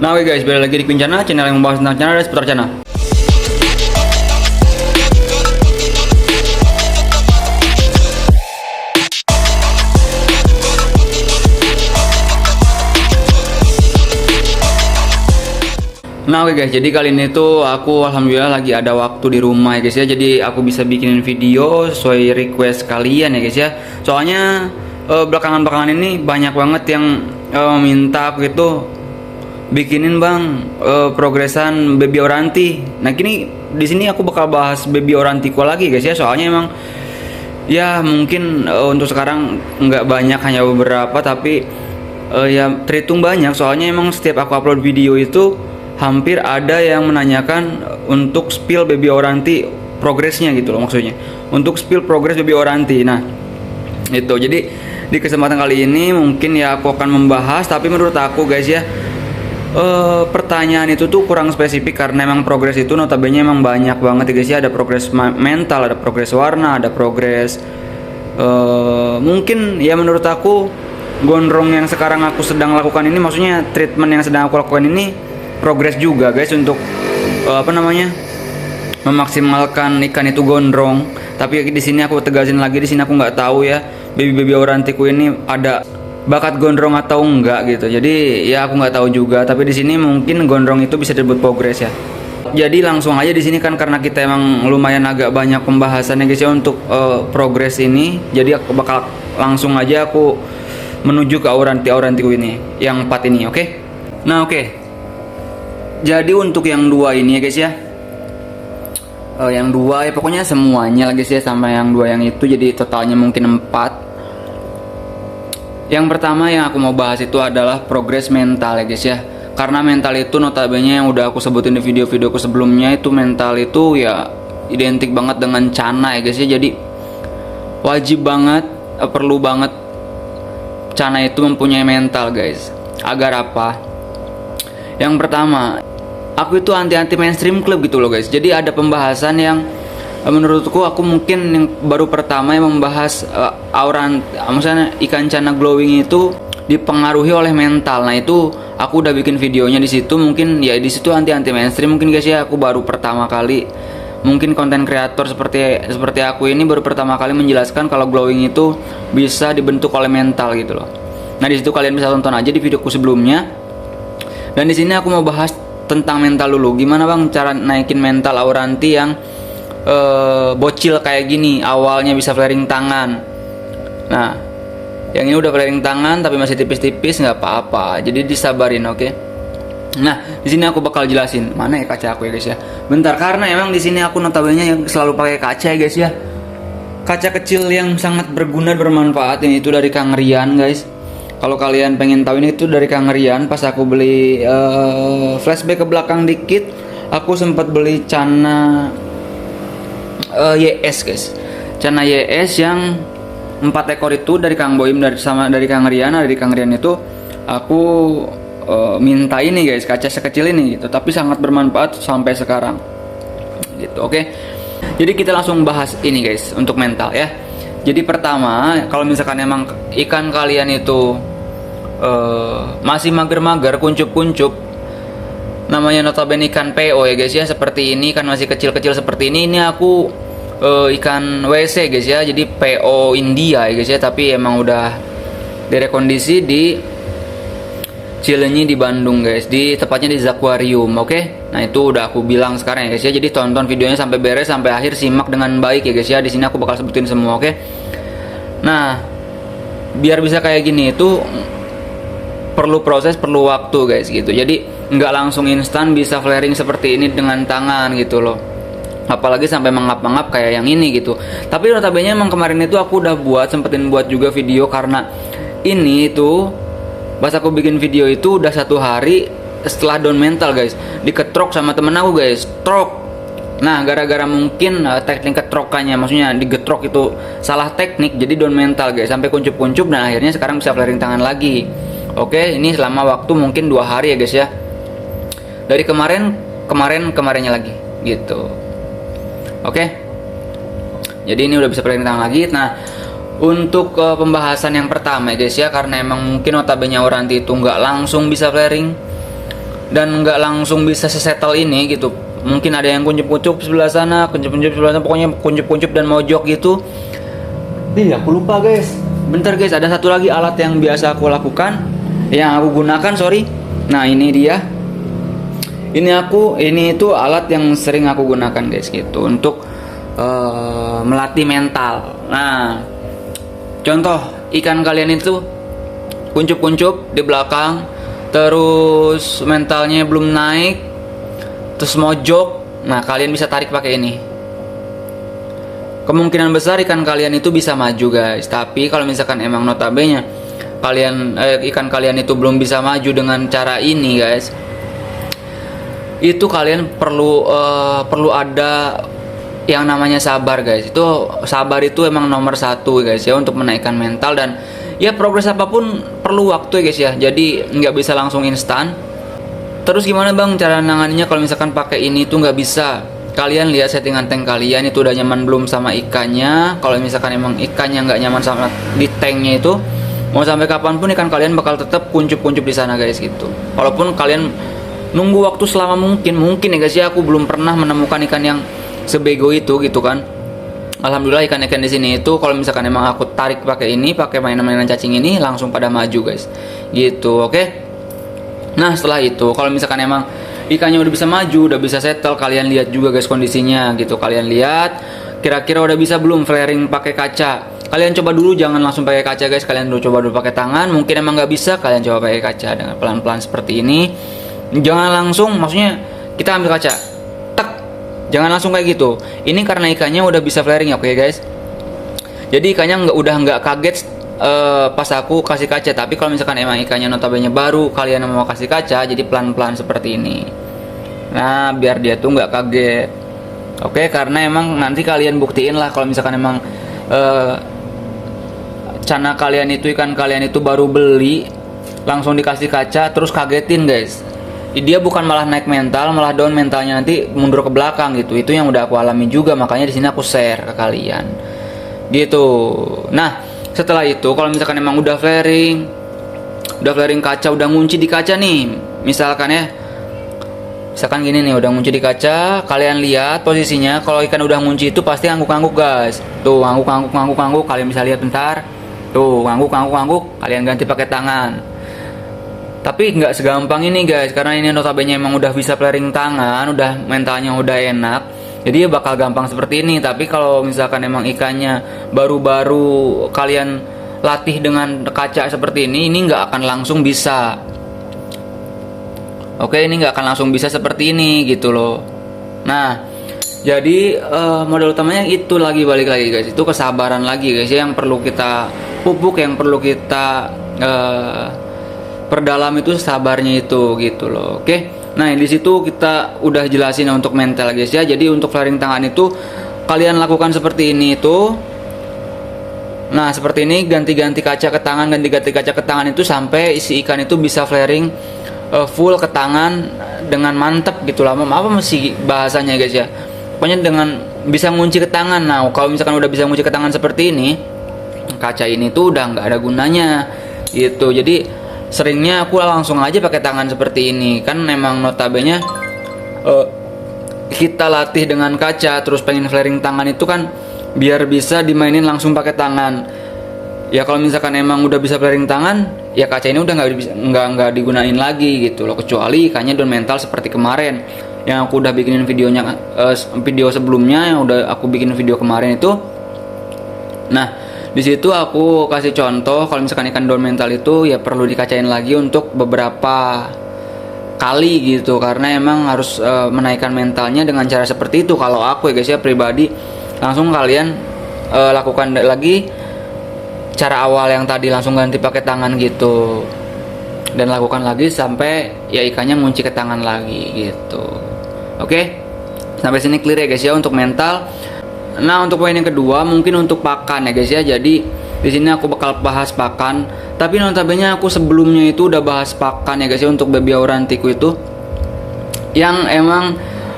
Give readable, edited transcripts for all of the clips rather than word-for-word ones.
Nah oke guys, balik lagi di Queen channel yang membahas tentang channel dan seputar channel. Nah oke guys, jadi kali ini tuh aku alhamdulillah lagi ada waktu di rumah ya guys ya. Jadi aku bisa bikinin video sesuai request kalian ya guys ya. Soalnya belakangan-belakangan ini banyak banget yang minta aku itu bikinin bang progresan Baby Oranti. Nah kini di sini aku bakal bahas Baby Orantiku lagi guys ya. Soalnya emang ya mungkin untuk sekarang nggak banyak, hanya beberapa, tapi ya terhitung banyak. Soalnya emang setiap aku upload video itu hampir ada yang menanyakan untuk spill Baby Oranti progresnya gitu loh, maksudnya untuk spill progress Baby Oranti. Nah itu jadi di kesempatan kali ini mungkin ya aku akan membahas, tapi menurut aku guys ya pertanyaan itu tuh kurang spesifik karena emang progres itu notabene emang banyak banget ya guys ya. Ada progres mental, ada progres warna, ada progres mungkin ya menurut aku gondrong yang sekarang aku sedang lakukan ini, maksudnya treatment yang sedang aku lakukan ini progres juga guys untuk memaksimalkan ikan itu gondrong. Tapi di sini aku tegasin lagi, di sini aku nggak tahu ya baby Orantiku ini ada bakat gondrong atau enggak gitu. Jadi ya aku nggak tahu juga, tapi di sini mungkin gondrong itu bisa disebut progres ya. Jadi langsung aja di sini kan, karena kita emang lumayan agak banyak pembahasannya guys ya untuk progres ini. Jadi aku bakal langsung aja aku menuju ke Orantiku ini yang 4 ini, oke? Nah oke. Jadi untuk yang 2 ini ya guys ya, yang 2 ya pokoknya semuanya lah guys ya, sama yang 2 yang itu, jadi totalnya mungkin 4. Yang pertama yang aku mau bahas itu adalah progres mental ya guys ya. Karena mental itu notabene yang udah aku sebutin di video-videoku sebelumnya, itu mental itu ya identik banget dengan Chana ya guys ya. Jadi wajib banget, perlu banget Chana itu mempunyai mental guys. Agar apa? Yang pertama, aku itu anti mainstream club gitu loh guys. Jadi ada pembahasan yang menurutku aku mungkin yang baru pertama yang membahas maksudnya ikan Chana glowing itu dipengaruhi oleh mental. Nah itu aku udah bikin videonya di situ. Mungkin ya di situ anti mainstream mungkin guys ya. Aku baru pertama kali, mungkin konten kreator seperti aku ini baru pertama kali menjelaskan kalau glowing itu bisa dibentuk oleh mental gitu loh. Nah di situ kalian bisa tonton aja di videoku sebelumnya. Dan di sini aku mau bahas tentang mental dulu. Gimana bang cara naikin mental Oranti yang bocil kayak gini, awalnya bisa flaring tangan. Nah yang ini udah flaring tangan tapi masih tipis-tipis, nggak apa-apa, jadi disabarin, oke? Nah di sini aku bakal jelasin. Mana ya kaca aku ya guys ya, bentar, karena emang di sini aku notabene yang selalu pakai kaca ya guys ya. Kaca kecil yang sangat berguna, bermanfaat. Ini itu dari Kang Rian guys. Kalau kalian pengen tahu, ini itu dari Kang Rian. Pas aku beli, flashback ke belakang dikit, aku sempat beli Chana YS guys. Chana YS yang 4 ekor itu dari Kang Boim, dari Kang Rian. Dari Kang Rian itu aku minta ini guys, kaca sekecil ini gitu, tapi sangat bermanfaat sampai sekarang gitu, oke? Jadi kita langsung bahas ini guys untuk mental ya. Jadi pertama, kalau misalkan emang ikan kalian itu masih mager-mager, kuncup-kuncup, namanya notabene ikan PO ya guys ya, seperti ini kan masih kecil-kecil seperti ini aku ikan WC guys ya, jadi PO India ya guys ya, tapi emang udah direkondisi di Cileunyi di Bandung guys, di tepatnya di Zaquarium, oke? Nah itu udah aku bilang sekarang ya guys ya, jadi tonton videonya sampai beres, sampai akhir, simak dengan baik ya guys ya. Di sini aku bakal sebutin semua, oke? Nah biar bisa kayak gini itu perlu proses, perlu waktu guys gitu. Jadi nggak langsung instan bisa flaring seperti ini dengan tangan gitu loh, apalagi sampai mengap-mengap kayak yang ini gitu. Tapi notabene emang kemarin itu aku udah sempetin buat juga video, karena ini itu pas aku bikin video itu udah 1 hari setelah down mental guys, diketrok sama temen aku guys, trok. Nah gara-gara mungkin teknik ketrokannya, maksudnya digetrok itu salah teknik, jadi down mental guys, sampai kuncup-kuncup, dan akhirnya sekarang bisa flaring tangan lagi. Oke, ini selama waktu mungkin 2 hari ya guys ya, dari kemarinnya lagi gitu. Oke, jadi ini udah bisa flaring tangan lagi. Nah untuk pembahasan yang pertama ya guys ya, karena emang mungkin notabene Oranti itu nggak langsung bisa flaring, dan nggak langsung bisa sesettle ini gitu. Mungkin ada yang kuncup-kuncup sebelah sana, kuncup-kuncup sebelah sana, pokoknya kuncup-kuncup dan mojok gitu. Aku lupa guys. Bentar guys, ada satu lagi alat yang biasa aku lakukan, yang aku gunakan, sorry. Nah ini dia. Ini itu alat yang sering aku gunakan guys gitu untuk melatih mental. Nah, contoh ikan kalian itu kuncup-kuncup di belakang, terus mentalnya belum naik, terus mojok. Nah, kalian bisa tarik pakai ini. Kemungkinan besar ikan kalian itu bisa maju guys. Tapi kalau misalkan emang notabene ikan kalian itu belum bisa maju dengan cara ini guys, itu kalian perlu ada yang namanya sabar guys. Itu sabar itu emang nomor satu guys ya untuk menaikkan mental, dan ya progres apapun perlu waktu ya guys ya. Jadi nggak bisa langsung instan. Terus gimana bang cara nanganinya kalau misalkan pakai ini tuh nggak bisa? Kalian lihat settingan tank kalian itu udah nyaman belum sama ikannya. Kalau misalkan emang ikannya nggak nyaman sama di tanknya itu, mau sampai kapanpun ikan kalian bakal tetap kuncup-kuncup di sana guys gitu. Walaupun kalian nunggu waktu selama mungkin ya guys ya, aku belum pernah menemukan ikan yang sebego itu gitu kan. Alhamdulillah ikan-ikan di sini itu kalau misalkan emang aku tarik pakai mainan-mainan cacing ini langsung pada maju guys gitu. Oke. Nah setelah itu kalau misalkan emang ikannya udah bisa maju, udah bisa settle, kalian lihat juga guys kondisinya gitu. Kalian lihat kira-kira udah bisa belum flaring pakai kaca. Kalian coba dulu, jangan langsung pakai kaca guys. Kalian coba dulu pakai tangan. Mungkin emang nggak bisa, kalian coba pakai kaca dengan pelan-pelan seperti ini. Jangan langsung, maksudnya kita ambil kaca, tek, jangan langsung kayak gitu. Ini karena ikannya udah bisa flaring ya, oke guys. Jadi ikannya udah nggak kaget pas aku kasih kaca. Tapi kalau misalkan emang ikannya notabene baru, kalian mau kasih kaca, jadi pelan-pelan seperti ini. Nah, biar dia tuh nggak kaget. Oke, karena emang nanti kalian buktiin lah kalau misalkan emang ikan kalian itu baru beli, langsung dikasih kaca, terus kagetin guys. Dia bukan malah naik mental, malah down mentalnya, nanti mundur ke belakang gitu. Itu yang udah aku alami juga, makanya di sini aku share ke kalian. Gitu. Nah, setelah itu kalau misalkan emang udah flaring kaca, udah ngunci di kaca nih. Misalkan gini nih, udah ngunci di kaca, kalian lihat posisinya. Kalau ikan udah ngunci itu pasti ngangguk-ngangguk guys. Tuh, ngangguk-ngangguk, kalian bisa lihat bentar. Tuh, ngangguk, kalian ganti pakai tangan. Tapi nggak segampang ini guys, karena ini notabene emang udah bisa flaring tangan, udah mentalnya udah enak, jadi ya bakal gampang seperti ini. Tapi kalau misalkan emang ikannya baru-baru kalian latih dengan kaca seperti ini nggak akan langsung bisa. Oke, ini nggak akan langsung bisa seperti ini gitu loh. Nah, jadi modal utamanya itu balik lagi guys, itu kesabaran lagi guys ya, yang perlu kita pupuk, yang perlu kita perdalam itu sabarnya itu gitu loh. Oke. Nah, di situ kita udah jelasin untuk mental guys ya. Jadi untuk flaring tangan itu kalian lakukan seperti ini itu. Nah, seperti ini, ganti-ganti kaca ke tangan itu sampai isi ikan itu bisa flaring full ke tangan dengan mantep gitu lah. Apa mesti bahasanya guys ya. Pokoknya dengan bisa ngunci ke tangan. Nah, kalau misalkan udah bisa ngunci ke tangan seperti ini, kaca ini tuh udah nggak ada gunanya gitu. Jadi seringnya aku langsung aja pakai tangan seperti ini. Kan memang notabene kita latih dengan kaca, terus pengen flaring tangan itu kan biar bisa dimainin langsung pakai tangan. Ya kalau misalkan emang udah bisa flaring tangan, ya kaca ini udah nggak digunain lagi gitu loh. Kecuali ikannya down mental seperti kemarin yang aku udah bikinin videonya, video sebelumnya yang udah aku bikin video kemarin itu. Nah, di situ aku kasih contoh kalau misalkan ikan down mental itu ya perlu dikacain lagi untuk beberapa kali gitu, karena emang harus menaikkan mentalnya dengan cara seperti itu. Kalau aku ya guys ya pribadi, langsung kalian lakukan lagi cara awal yang tadi, langsung ganti pakai tangan gitu, dan lakukan lagi sampai ya ikannya ngunci ke tangan lagi gitu. Oke, sampai sini clear ya guys ya untuk mental. Nah, untuk poin yang kedua mungkin untuk pakan ya guys ya. Jadi di sini aku bakal bahas pakan, tapi notabene aku sebelumnya itu udah bahas pakan ya guys ya untuk baby aurantiku itu, yang emang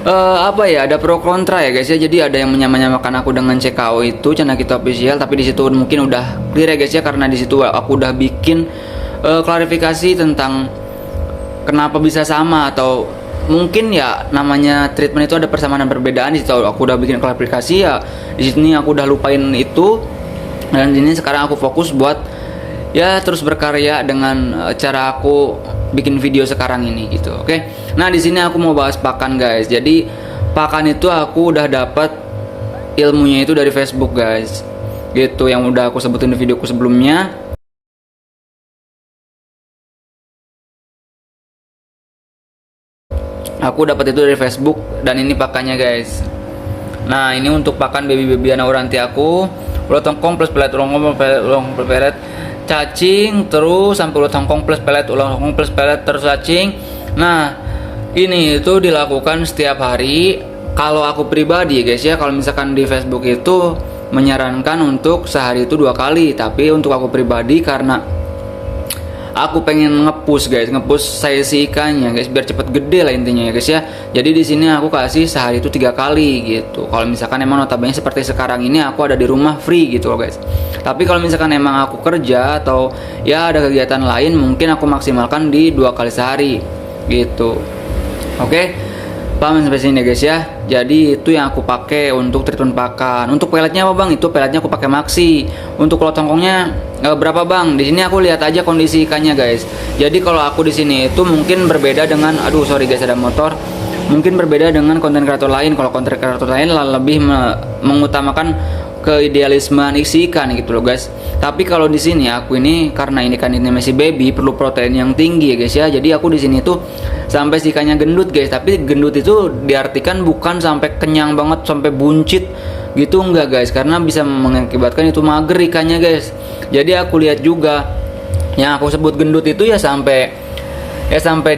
ada pro kontra ya guys ya. Jadi ada yang menyamakan aku dengan CKO itu channel kita official, tapi di situ mungkin udah clear ya guys ya, karena di situ aku udah bikin klarifikasi tentang kenapa bisa sama, atau mungkin ya namanya treatment itu ada persamaan dan perbedaan. Di situ aku udah bikin klarifikasi ya, di sini aku udah lupain itu, dan ini sekarang aku fokus buat ya terus berkarya dengan cara aku bikin video sekarang ini gitu. Oke. Nah, di sini aku mau bahas pakan guys. Jadi pakan itu aku udah dapat ilmunya itu dari Facebook guys. Gitu, yang udah aku sebutin di videoku sebelumnya. Aku dapat itu dari Facebook, dan ini pakannya guys. Nah, ini untuk pakan baby anak uranti aku. Ulat tongkong plus pelet, ulang plus pelet, cacing, terus sampai ulat tongkong plus pelet, ulang tongkong plus pelet, terus cacing. Nah, ini itu dilakukan setiap hari. Kalau aku pribadi guys ya, kalau misalkan di Facebook itu menyarankan untuk sehari itu 2 kali. Tapi untuk aku pribadi, karena aku pengen ngepush guys, ngepush size ikannya guys, biar cepet gede lah intinya ya guys ya. Jadi di sini aku kasih sehari itu 3 kali gitu. Kalau misalkan emang notabene seperti sekarang ini aku ada di rumah free gitu loh guys. Tapi kalau misalkan emang aku kerja atau ya ada kegiatan lain, mungkin aku maksimalkan di 2 kali sehari gitu. Oke. Paham sampai sini guys ya. Jadi itu yang aku pakai untuk treatment pakan. Untuk peletnya apa bang? Itu peletnya aku pakai Maxi. Untuk ulat tongkongnya berapa bang? Di sini aku lihat aja kondisi ikannya guys. Jadi kalau aku di sini itu mungkin berbeda dengan, aduh sorry guys ada motor. Mungkin berbeda dengan konten kreator lain. Kalau konten kreator lain lebih mengutamakan keidealisme isi ikan gitu loh guys. Tapi kalau di sini aku ini, karena ini kan ini masih baby, perlu protein yang tinggi ya guys ya. Jadi aku di sini tuh sampai si ikannya gendut guys. Tapi gendut itu diartikan bukan sampai kenyang banget sampai buncit gitu, enggak guys, karena bisa mengakibatkan itu mager ikannya guys. Jadi aku lihat juga yang aku sebut gendut itu ya sampai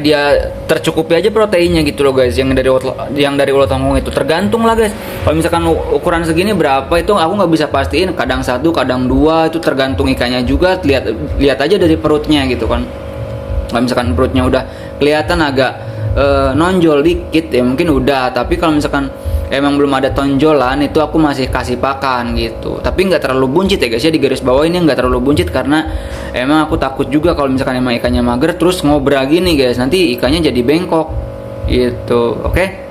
dia tercukupi aja proteinnya gitu loh guys. Yang dari ulat tongkong itu tergantung lah guys. Kalau misalkan ukuran segini berapa itu aku nggak bisa pastiin, kadang 1 kadang 2, itu tergantung ikannya juga. Lihat aja dari perutnya gitu kan. Kalau misalkan perutnya udah kelihatan agak nonjol dikit ya mungkin udah. Tapi kalau misalkan emang belum ada tonjolan, itu aku masih kasih pakan gitu. Tapi nggak terlalu buncit ya guys ya, di garis bawah ini nggak terlalu buncit, karena emang aku takut juga kalau misalkan emang ikannya mager terus ngobrol gini guys, nanti ikannya jadi bengkok gitu. Oke.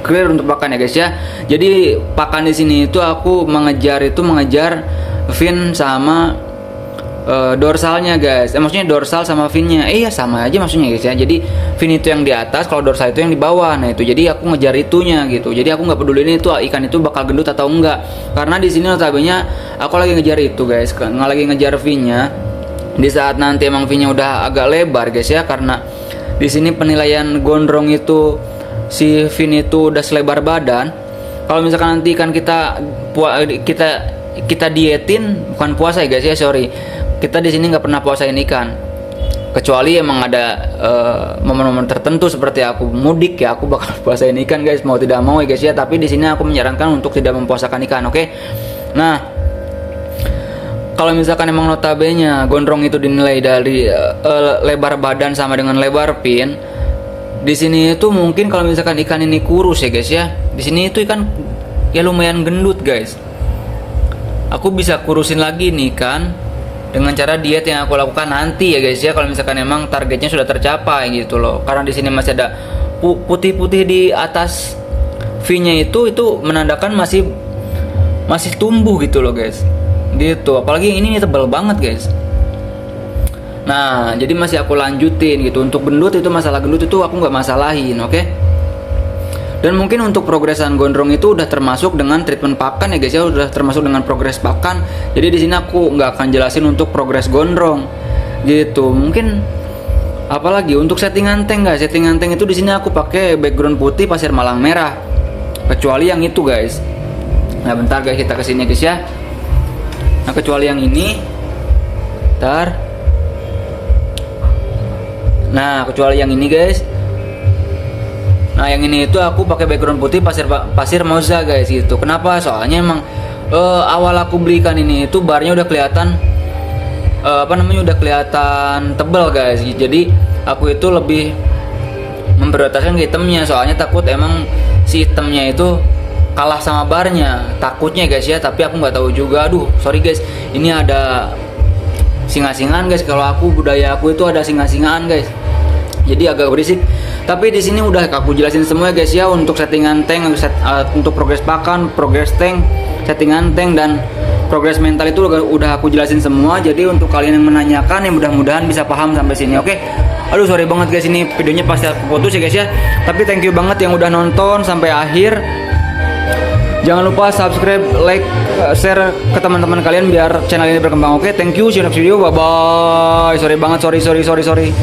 Clear untuk pakan ya guys ya. Jadi pakan di sini itu aku mengejar fin sama dorsalnya guys. Maksudnya dorsal sama finnya. Ya sama aja maksudnya guys ya. Jadi fin itu yang di atas, kalau dorsal itu yang di bawah. Nah itu jadi aku ngejar itunya gitu. Jadi aku nggak peduli ini itu ikan itu bakal gendut atau enggak. Karena di sini notabene aku lagi ngejar itu guys. Lagi ngejar finnya. Di saat nanti emang finnya udah agak lebar guys ya, karena di sini penilaian gondrong itu si fin itu udah selebar badan. Kalau misalkan nanti ikan kita dietin, bukan puasa ya guys ya, sorry. Kita di sini nggak pernah puasain ikan, kecuali emang ada momen-momen tertentu seperti aku mudik ya, aku bakal puasain ikan guys, mau tidak mau ya guys ya. Tapi di sini aku menyarankan untuk tidak mempuasakan ikan. Oke. Nah, kalau misalkan emang notabene gondrong itu dinilai dari lebar badan sama dengan lebar fin, di sini itu mungkin kalau misalkan ikan ini kurus ya guys ya, di sini itu ikan ya lumayan gendut guys. Aku bisa kurusin lagi nih kan dengan cara diet yang aku lakukan nanti ya guys ya, kalau misalkan emang targetnya sudah tercapai gitu loh. Karena di sini masih ada putih-putih di atas V-nya itu menandakan masih tumbuh gitu loh guys. Gitu. Apalagi ini tebal banget guys. Nah, jadi masih aku lanjutin gitu. Untuk gendut itu, masalah gendut itu aku nggak masalahin, oke? Dan mungkin untuk progresan gondrong itu udah termasuk dengan treatment pakan ya guys ya, udah termasuk dengan progres pakan. Jadi di sini aku nggak akan jelasin untuk progres gondrong gitu. Mungkin apalagi untuk settingan tank guys, settingan tank itu di sini aku pakai background putih pasir malang merah, kecuali yang itu guys. Nah bentar guys, kita kesini guys ya. Nah kecuali yang ini, bentar. Nah kecuali yang ini guys. Nah yang ini itu aku pakai background putih pasir moza guys gitu. Kenapa? Soalnya emang awal aku beli ikan ini itu barnya udah kelihatan udah kelihatan tebal guys. Jadi aku itu lebih memprioritaskan ke hitamnya, soalnya takut emang si hitamnya itu kalah sama barnya, takutnya guys ya. Tapi aku nggak tahu juga. Aduh sorry guys, ini ada singa-singaan guys. Kalau aku budaya aku itu ada singa-singaan guys. jadi agak berisik. Tapi di sini udah aku jelasin semua ya guys ya, untuk settingan tank, untuk progres pakan, progres tank, settingan tank, dan progres mental itu udah aku jelasin semua. Jadi untuk kalian yang menanyakan, ya mudah-mudahan bisa paham sampai sini. Oke. Aduh sorry banget guys, ini videonya pasti aku putus ya guys ya. Tapi thank you banget yang udah nonton sampai akhir. Jangan lupa subscribe, like, share ke teman-teman kalian biar channel ini berkembang. Oke, thank you. See you next video. Bye bye. Sorry banget, sorry.